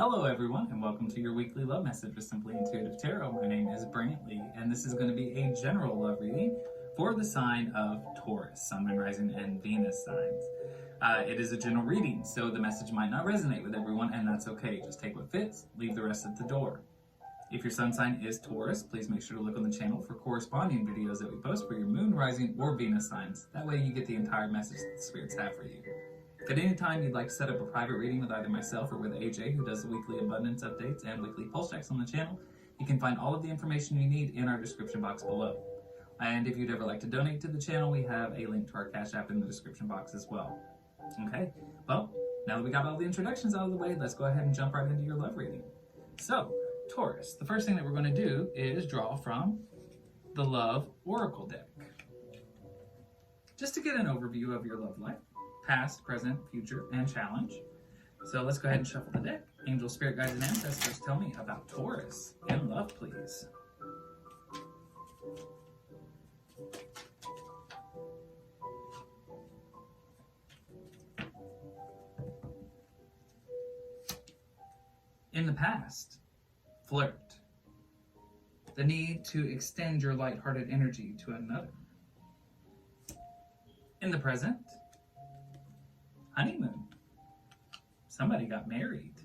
Hello everyone, and welcome to your weekly love message with Simply Intuitive Tarot. My name is Brantley, and this is going to be a general love reading for the sign of Taurus, Sun, Moon, Rising, and Venus signs. It is a general reading, so the message might not resonate with everyone, and that's okay. Just take what fits, leave the rest at the door. If your sun sign is Taurus, please make sure to look on the channel for corresponding videos that we post for your Moon, Rising, or Venus signs. That way you get the entire message that the spirits have for you. If at any time you'd like to set up a private reading with either myself or with AJ, who does the weekly abundance updates and weekly pulse checks on the channel, you can find all of the information you need in our description box below. And if you'd ever like to donate to the channel, we have a link to our Cash App in the description box as well. Okay, well, now that we got all the introductions out of the way, let's go ahead and jump right into your love reading. So, Taurus, the first thing that we're going to do is draw from the Love Oracle deck. Just to get an overview of your love life. Past, present, future, and challenge. So let's go ahead and shuffle the deck. Angel, spirit guides, and ancestors, tell me about Taurus in love, please. In the past, flirt. The need to extend your lighthearted energy to another. In the present, honeymoon. Somebody got married.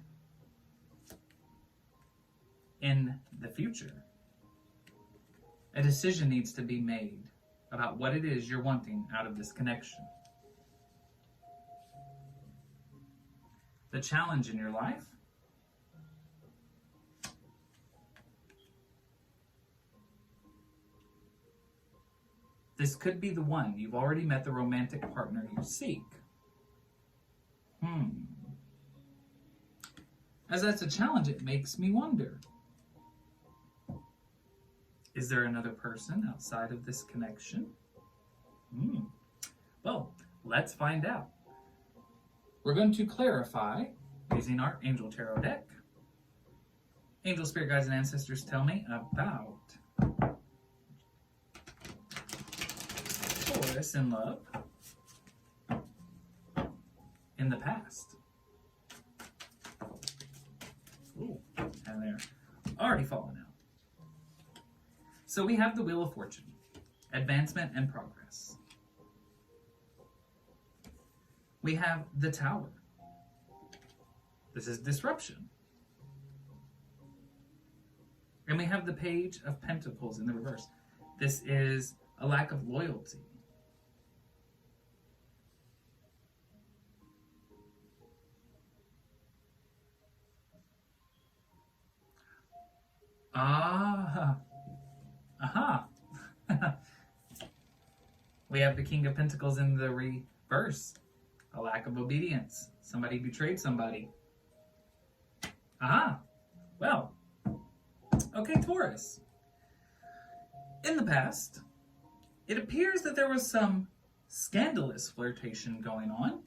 In the future, a decision needs to be made about what it is you're wanting out of this connection. The challenge in your life. This could be the one. You've already met the romantic partner you seek. As that's a challenge, it makes me wonder. Is there another person outside of this connection? Well, let's find out. We're going to clarify using our Angel Tarot deck. Angel, spirit guides, and ancestors, tell me about Taurus in love in the past. Ooh, and they're already falling out. So we have the Wheel of Fortune, advancement and progress. We have the Tower. This is disruption. And we have the Page of Pentacles in the reverse. This is a lack of loyalty. We have the King of Pentacles in the reverse. A lack of obedience. Somebody betrayed somebody. Well. Okay, Taurus. In the past, it appears that there was some scandalous flirtation going on.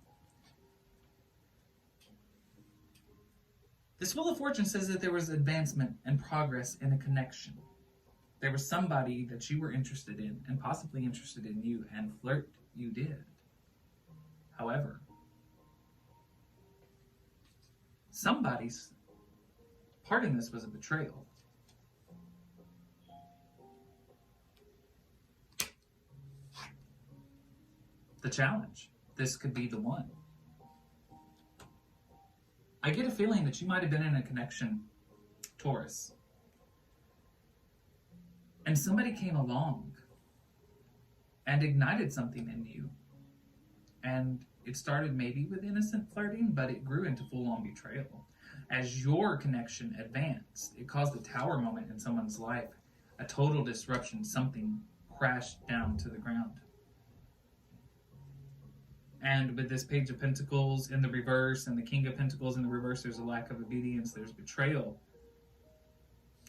This Wheel of Fortune says that there was advancement and progress in a connection. There was somebody that you were interested in and possibly interested in you, and flirt you did. However, somebody's part in this was a betrayal. The challenge. This could be the one. I get a feeling that you might have been in a connection, Taurus, and somebody came along and ignited something in you. And it started maybe with innocent flirting, but it grew into full-on betrayal. As your connection advanced, it caused a tower moment in someone's life, a total disruption, something crashed down to the ground. And with this Page of Pentacles in the reverse and the King of Pentacles in the reverse, there's a lack of obedience, there's betrayal.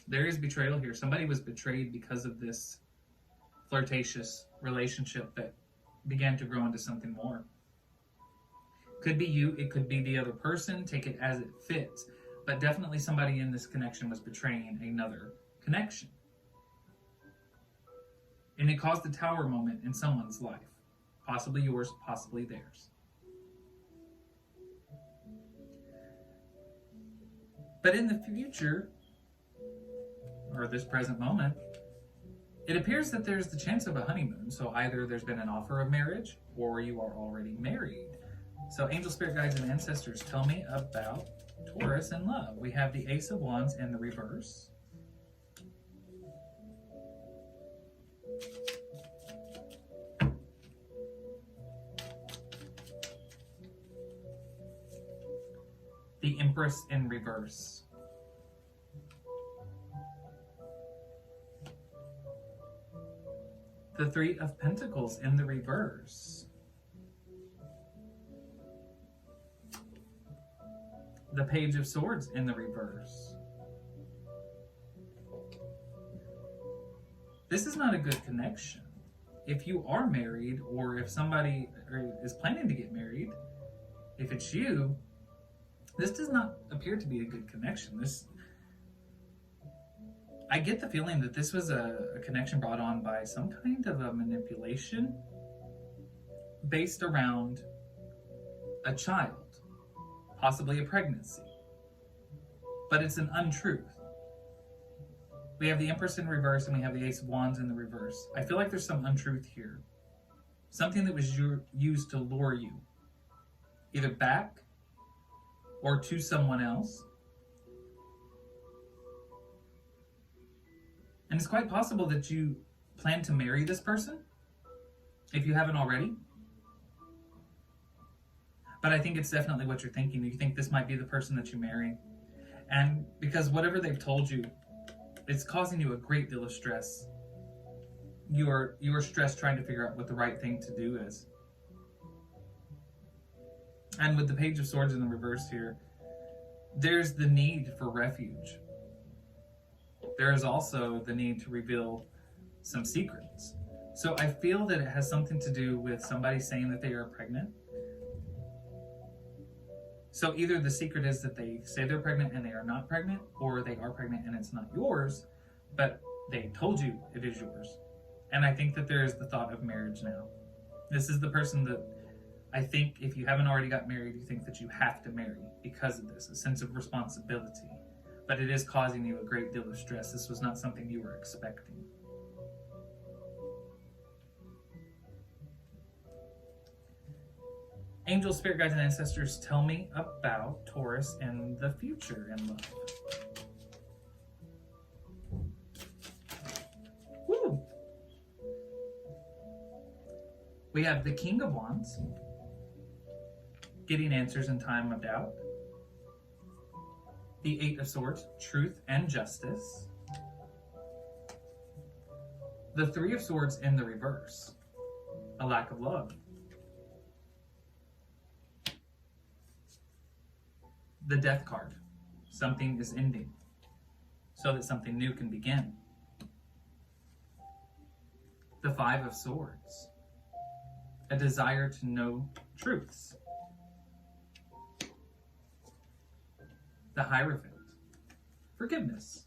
There is betrayal here. Somebody was betrayed because of this flirtatious relationship that began to grow into something more. Could be you, it could be the other person, take it as it fits. But definitely somebody in this connection was betraying another connection. And it caused a tower moment in someone's life. Possibly yours, possibly theirs. But in the future, or this present moment, it appears that there's the chance of a honeymoon. So either there's been an offer of marriage or you are already married. So angel, spirit guides, and ancestors, tell me about Taurus and love. We have the Ace of Wands in the reverse. The Empress in reverse. The Three of Pentacles in the reverse. The Page of Swords in the reverse. This is not a good connection. If you are married, or if somebody is planning to get married, if it's you, this does not appear to be a good connection. I get the feeling that this was a connection brought on by some kind of a manipulation based around a child, possibly a pregnancy. But it's an untruth. We have the Empress in reverse and we have the Ace of Wands in the reverse. I feel like there's some untruth here. Something that was used to lure you, either back or to someone else. And it's quite possible that you plan to marry this person, if you haven't already. But I think it's definitely what you're thinking. You think this might be the person that you marry. And because whatever they've told you, it's causing you a great deal of stress. You are stressed trying to figure out what the right thing to do is. And with the Page of Swords in the reverse here, there's the need for refuge. There is also the need to reveal some secrets. So I feel that it has something to do with somebody saying that they are pregnant. So either the secret is that they say they're pregnant and they are not pregnant, or they are pregnant and it's not yours, but they told you it is yours. And I think that there is the thought of marriage now. This is the person that I think, if you haven't already got married, you think that you have to marry because of this, a sense of responsibility. But it is causing you a great deal of stress. This was not something you were expecting. Angels, spirit guides, and ancestors, tell me about Taurus and the future in love. Woo! We have the King of Wands, getting answers in time of doubt. The Eight of Swords, truth and justice. The Three of Swords in the reverse, a lack of love. The Death card, something is ending so that something new can begin. The Five of Swords, a desire to know truths. The Hierophant, forgiveness.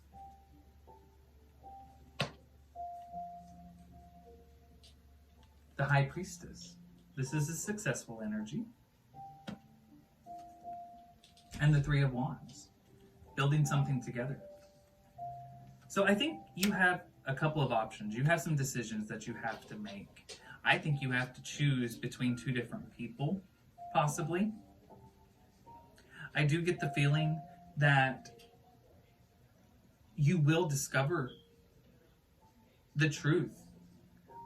The High Priestess, this is a successful energy. And the Three of Wands, building something together. So I think you have a couple of options. You have some decisions that you have to make. I think you have to choose between two different people, possibly. I do get the feeling that you will discover the truth.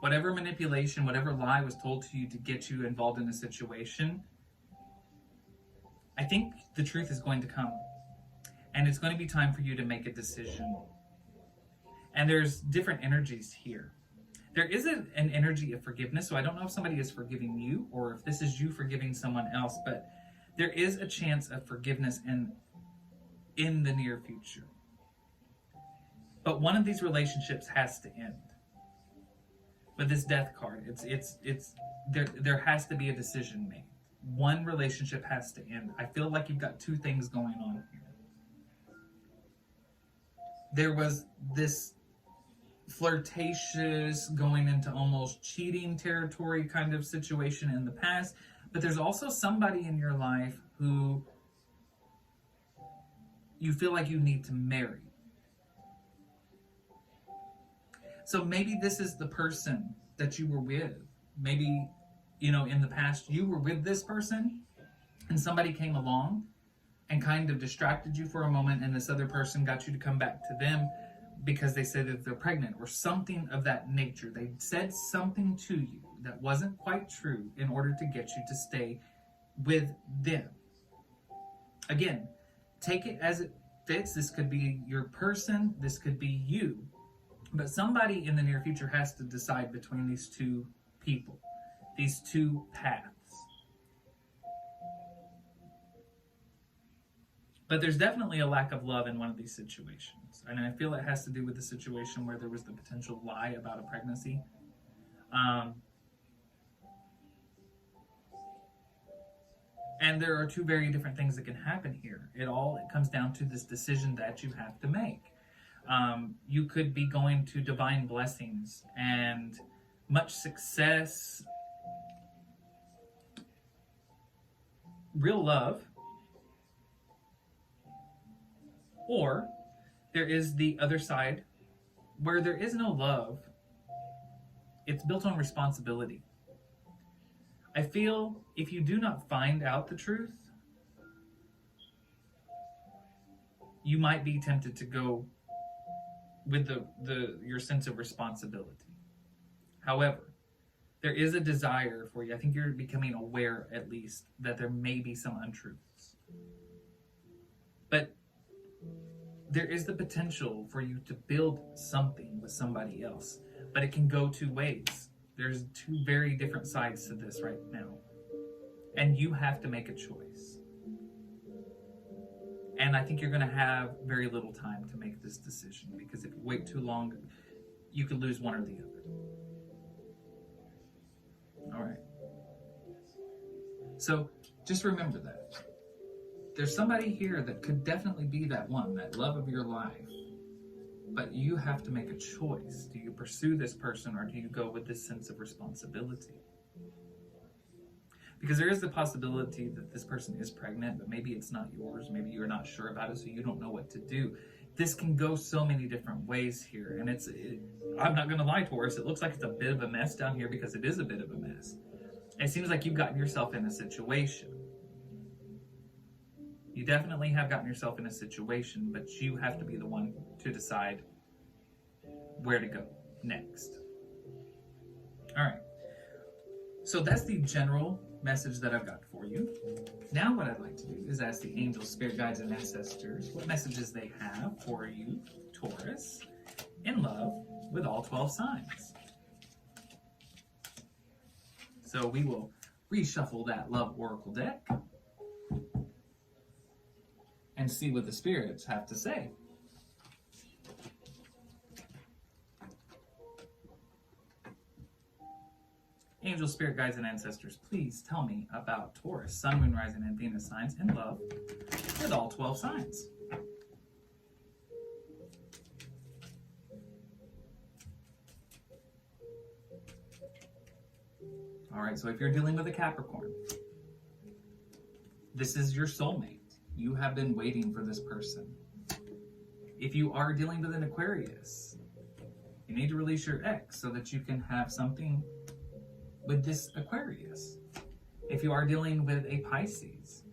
Whatever manipulation, whatever lie was told to you to get you involved in a situation, I think the truth is going to come. And it's going to be time for you to make a decision. And there's different energies here. There is an energy of forgiveness, so I don't know if somebody is forgiving you or if this is you forgiving someone else, but there is a chance of forgiveness in the near future. But one of these relationships has to end. With this Death card, there has to be a decision made. One relationship has to end. I feel like you've got two things going on here. There was this flirtatious, going into almost cheating territory kind of situation in the past, but there's also somebody in your life who you feel like you need to marry. So maybe this is the person that you were with. Maybe, in the past you were with this person and somebody came along and kind of distracted you for a moment, and this other person got you to come back to them because they said that they're pregnant or something of that nature. They said something to you that wasn't quite true in order to get you to stay with them. Again, take it as it fits. This could be your person, this could be you. But somebody in the near future has to decide between these two people, these two paths. But there's definitely a lack of love in one of these situations. And I feel it has to do with the situation where there was the potential lie about a pregnancy. And there are two very different things that can happen here. It comes down to this decision that you have to make. You could be going to divine blessings and much success, real love, or there is the other side where there is no love. It's built on responsibility. I feel if you do not find out the truth, you might be tempted to go with your sense of responsibility. However, there is a desire for you. I think you're becoming aware, at least, that there may be some untruths. But there is the potential for you to build something with somebody else. But it can go two ways. There's two very different sides to this right now. And you have to make a choice. And I think you're going to have very little time to make this decision, because if you wait too long, you could lose one or the other. All right. So just remember that. There's somebody here that could definitely be that one, that love of your life. But you have to make a choice. Do you pursue this person, or do you go with this sense of responsibility? Because there is the possibility that this person is pregnant, but maybe it's not yours. Maybe you're not sure about it, so you don't know what to do. This can go so many different ways here. And I'm not going to lie, Taurus, it looks like it's a bit of a mess down here, because it is a bit of a mess. It seems like you've gotten yourself in a situation. You definitely have gotten yourself in a situation, but you have to be the one to decide where to go next. All right. So that's the general message that I've got for you. Now what I'd like to do is ask the angels, spirit guides, and ancestors what messages they have for you, Taurus, in love with all 12 signs. So we will reshuffle that love oracle deck and see what the spirits have to say. Angels, spirit guides, and ancestors, please tell me about Taurus, Sun, Moon, Rising, and Venus signs in love with all 12 signs. All right, so if you're dealing with a Capricorn, this is your soulmate. You have been waiting for this person. If you are dealing with an Aquarius, you need to release your ex so that you can have something with this Aquarius. If you are dealing with a Pisces,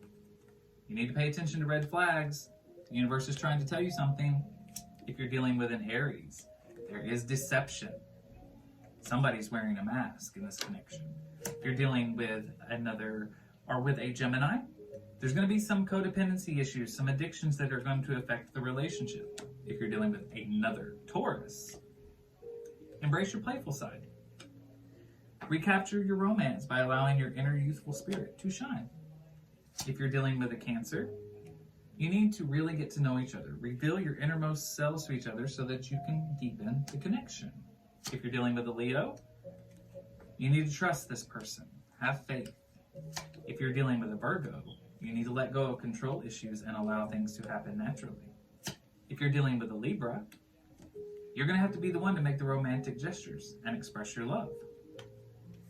you need to pay attention to red flags. The universe is trying to tell you something. If you're dealing with an Aries, there is deception. Somebody's wearing a mask in this connection. If you're dealing with a Gemini, there's going to be some codependency issues, some addictions that are going to affect the relationship. If you're dealing with another Taurus, embrace your playful side. Recapture your romance by allowing your inner youthful spirit to shine. If you're dealing with a Cancer, you need to really get to know each other. Reveal your innermost selves to each other so that you can deepen the connection. If you're dealing with a Leo, you need to trust this person. Have faith. If you're dealing with a Virgo, you need to let go of control issues and allow things to happen naturally. If you're dealing with a Libra, you're going to have to be the one to make the romantic gestures and express your love.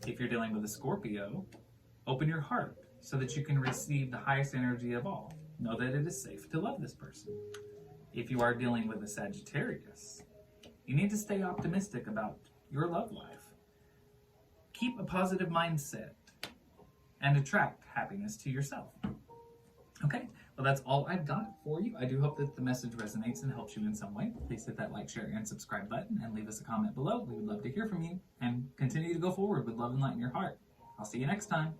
If you're dealing with a Scorpio, open your heart so that you can receive the highest energy of all. know that it is safe to love this person. If you are dealing with a Sagittarius, you need to stay optimistic about your love life. Keep a positive mindset and attract happiness to yourself. Okay, well, that's all I've got for you. I do hope that the message resonates and helps you in some way. Please hit that like, share, and subscribe button and leave us a comment below. We would love to hear from you and continue to go forward with love and light in your heart. I'll see you next time.